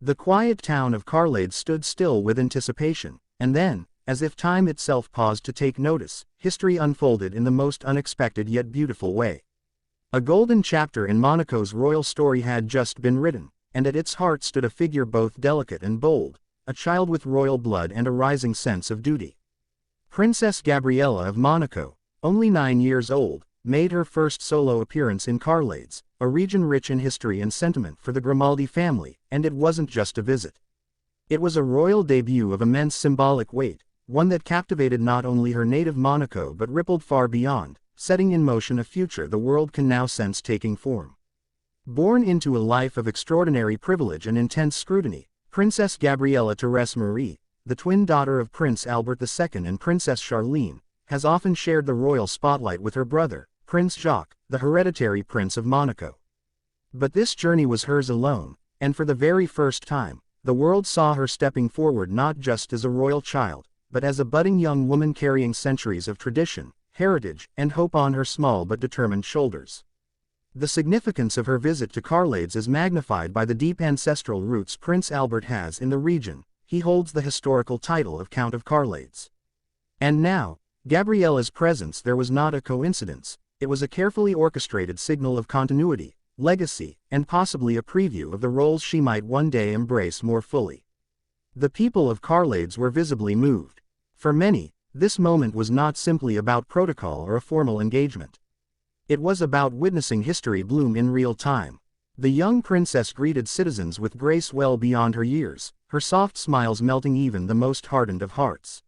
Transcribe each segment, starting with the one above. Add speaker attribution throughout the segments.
Speaker 1: The quiet town of Carladès stood still with anticipation, and then, as if time itself paused to take notice, history unfolded in the most unexpected yet beautiful way. A golden chapter in Monaco's royal story had just been written, and at its heart stood a figure both delicate and bold, a child with royal blood and a rising sense of duty. Princess Gabriella of Monaco, only 9 years old, made her first solo appearance in Carladès, a region rich in history and sentiment for the Grimaldi family, and it wasn't just a visit. It was a royal debut of immense symbolic weight, one that captivated not only her native Monaco but rippled far beyond, setting in motion a future the world can now sense taking form. Born into a life of extraordinary privilege and intense scrutiny, Princess Gabriella Thérèse Marie, the twin daughter of Prince Albert II and Princess Charlene, has often shared the royal spotlight with her brother, Prince Jacques, the hereditary Prince of Monaco. But this journey was hers alone, and for the very first time, the world saw her stepping forward not just as a royal child, but as a budding young woman carrying centuries of tradition, heritage, and hope on her small but determined shoulders. The significance of her visit to Carladès is magnified by the deep ancestral roots Prince Albert has in the region. He holds the historical title of Count of Carladès. And now, Gabriella's presence there was not a coincidence, it was a carefully orchestrated signal of continuity, legacy, and possibly a preview of the roles she might one day embrace more fully. The people of Carladès were visibly moved. For many, this moment was not simply about protocol or a formal engagement. It was about witnessing history bloom in real time. The young princess greeted citizens with grace well beyond her years, her soft smiles melting even the most hardened of hearts.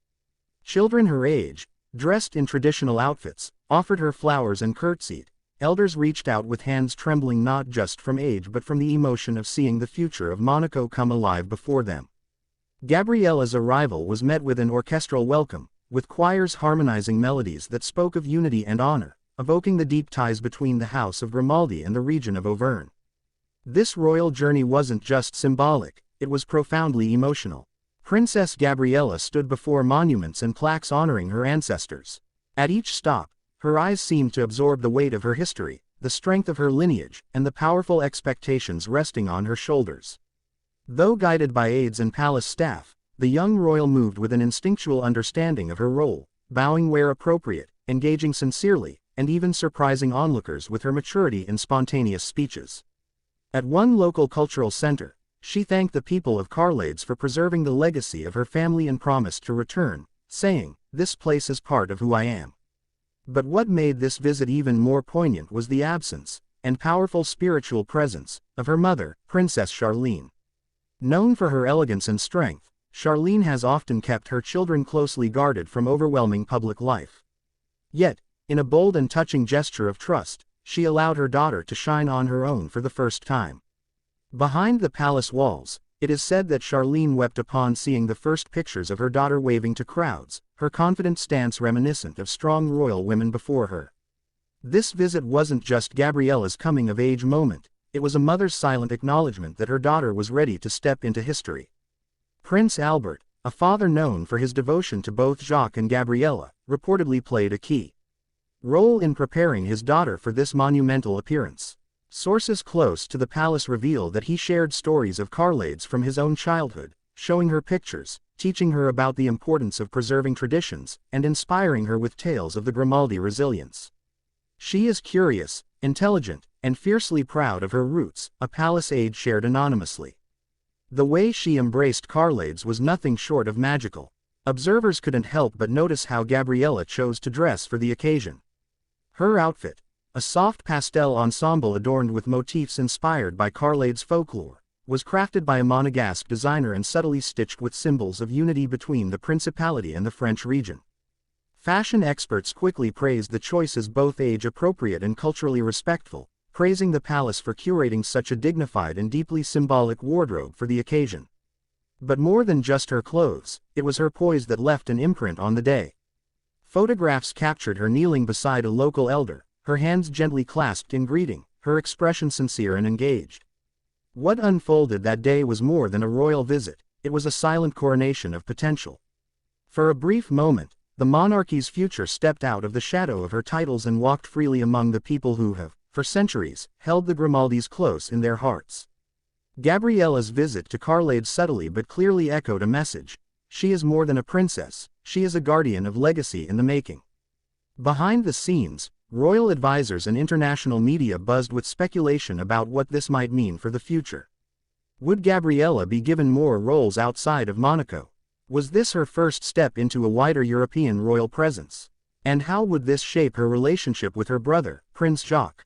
Speaker 1: Children her age, dressed in traditional outfits, offered her flowers and curtsied. Elders reached out with hands trembling not just from age but from the emotion of seeing the future of Monaco come alive before them. Gabriella's arrival was met with an orchestral welcome, with choirs harmonizing melodies that spoke of unity and honor, evoking the deep ties between the House of Grimaldi and the region of Auvergne. This royal journey wasn't just symbolic, it was profoundly emotional. Princess Gabriella stood before monuments and plaques honoring her ancestors. At each stop, her eyes seemed to absorb the weight of her history, the strength of her lineage, and the powerful expectations resting on her shoulders. Though guided by aides and palace staff, the young royal moved with an instinctual understanding of her role, bowing where appropriate, engaging sincerely, and even surprising onlookers with her maturity in spontaneous speeches. At one local cultural center, she thanked the people of Carladès for preserving the legacy of her family and promised to return, saying, "This place is part of who I am." But what made this visit even more poignant was the absence, and powerful spiritual presence, of her mother, Princess Charlene. Known for her elegance and strength, Charlene has often kept her children closely guarded from overwhelming public life. Yet, in a bold and touching gesture of trust, she allowed her daughter to shine on her own for the first time. Behind the palace walls, it is said that Charlene wept upon seeing the first pictures of her daughter waving to crowds, her confident stance reminiscent of strong royal women before her. This visit wasn't just Gabriella's coming-of-age moment, it was a mother's silent acknowledgement that her daughter was ready to step into history. Prince Albert, a father known for his devotion to both Jacques and Gabriella, reportedly played a key role in preparing his daughter for this monumental appearance. Sources close to the palace reveal that he shared stories of Carladès from his own childhood, showing her pictures, teaching her about the importance of preserving traditions, and inspiring her with tales of the Grimaldi resilience. She is curious, intelligent, and fiercely proud of her roots, a palace aide shared anonymously. The way she embraced Carladès was nothing short of magical. Observers couldn't help but notice how Gabriella chose to dress for the occasion. Her outfit, a soft pastel ensemble adorned with motifs inspired by Carladès folklore, was crafted by a Monegasque designer and subtly stitched with symbols of unity between the Principality and the French region. Fashion experts quickly praised the choice as both age-appropriate and culturally respectful, praising the palace for curating such a dignified and deeply symbolic wardrobe for the occasion. But more than just her clothes, it was her poise that left an imprint on the day. Photographs captured her kneeling beside a local elder, her hands gently clasped in greeting, her expression sincere and engaged. What unfolded that day was more than a royal visit, it was a silent coronation of potential. For a brief moment, the monarchy's future stepped out of the shadow of her titles and walked freely among the people who have, for centuries, held the Grimaldis close in their hearts. Gabriella's visit to Carladès subtly but clearly echoed a message. She is more than a princess, she is a guardian of legacy in the making. Behind the scenes, royal advisors and international media buzzed with speculation about what this might mean for the future. Would Gabriella be given more roles outside of Monaco? Was this her first step into a wider European royal presence? And how would this shape her relationship with her brother, Prince Jacques?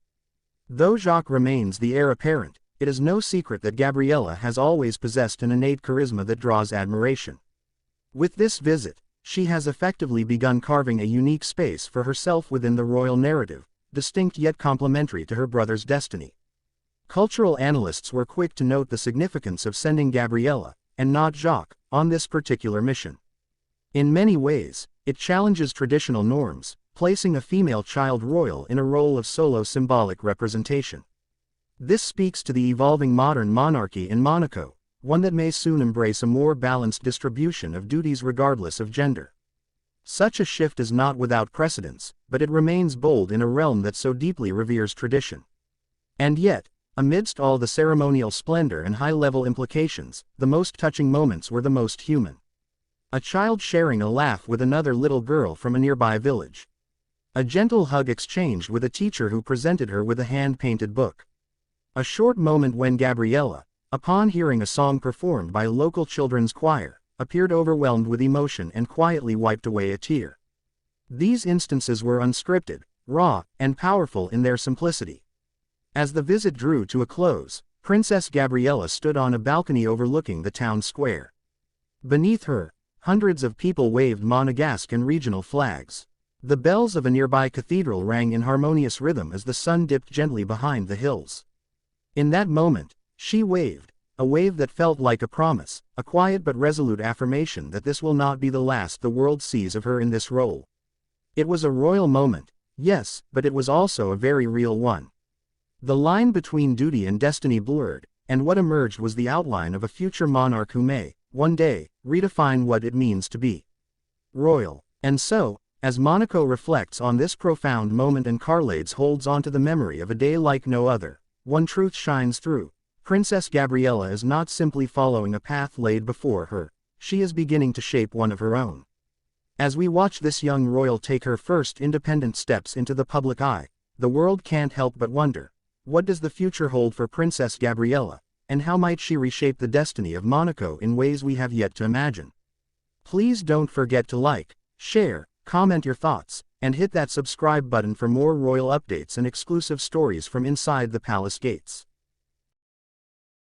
Speaker 1: Though Jacques remains the heir apparent, it is no secret that Gabriella has always possessed an innate charisma that draws admiration. With this visit, she has effectively begun carving a unique space for herself within the royal narrative, distinct yet complementary to her brother's destiny. Cultural analysts were quick to note the significance of sending Gabriella, and not Jacques, on this particular mission. In many ways, it challenges traditional norms, placing a female child royal in a role of solo symbolic representation. This speaks to the evolving modern monarchy in Monaco, one that may soon embrace a more balanced distribution of duties regardless of gender. Such a shift is not without precedence, but it remains bold in a realm that so deeply reveres tradition. And yet, amidst all the ceremonial splendor and high-level implications, the most touching moments were the most human. A child sharing a laugh with another little girl from a nearby village. A gentle hug exchanged with a teacher who presented her with a hand-painted book. A short moment when Gabriella, upon hearing a song performed by a local children's choir, appeared overwhelmed with emotion and quietly wiped away a tear. These instances were unscripted, raw, and powerful in their simplicity. As the visit drew to a close, Princess Gabriella stood on a balcony overlooking the town square. Beneath her, hundreds of people waved Monegasque and regional flags. The bells of a nearby cathedral rang in harmonious rhythm as the sun dipped gently behind the hills. In that moment, she waved, a wave that felt like a promise, a quiet but resolute affirmation that this will not be the last the world sees of her in this role. It was a royal moment, yes, but it was also a very real one. The line between duty and destiny blurred, and what emerged was the outline of a future monarch who may, one day, redefine what it means to be royal. And so, as Monaco reflects on this profound moment and Carladès holds on to the memory of a day like no other, one truth shines through. Princess Gabriella is not simply following a path laid before her, she is beginning to shape one of her own. As we watch this young royal take her first independent steps into the public eye, the world can't help but wonder, what does the future hold for Princess Gabriella, and how might she reshape the destiny of Monaco in ways we have yet to imagine? Please don't forget to like, share, comment your thoughts, and hit that subscribe button for more royal updates and exclusive stories from inside the palace gates.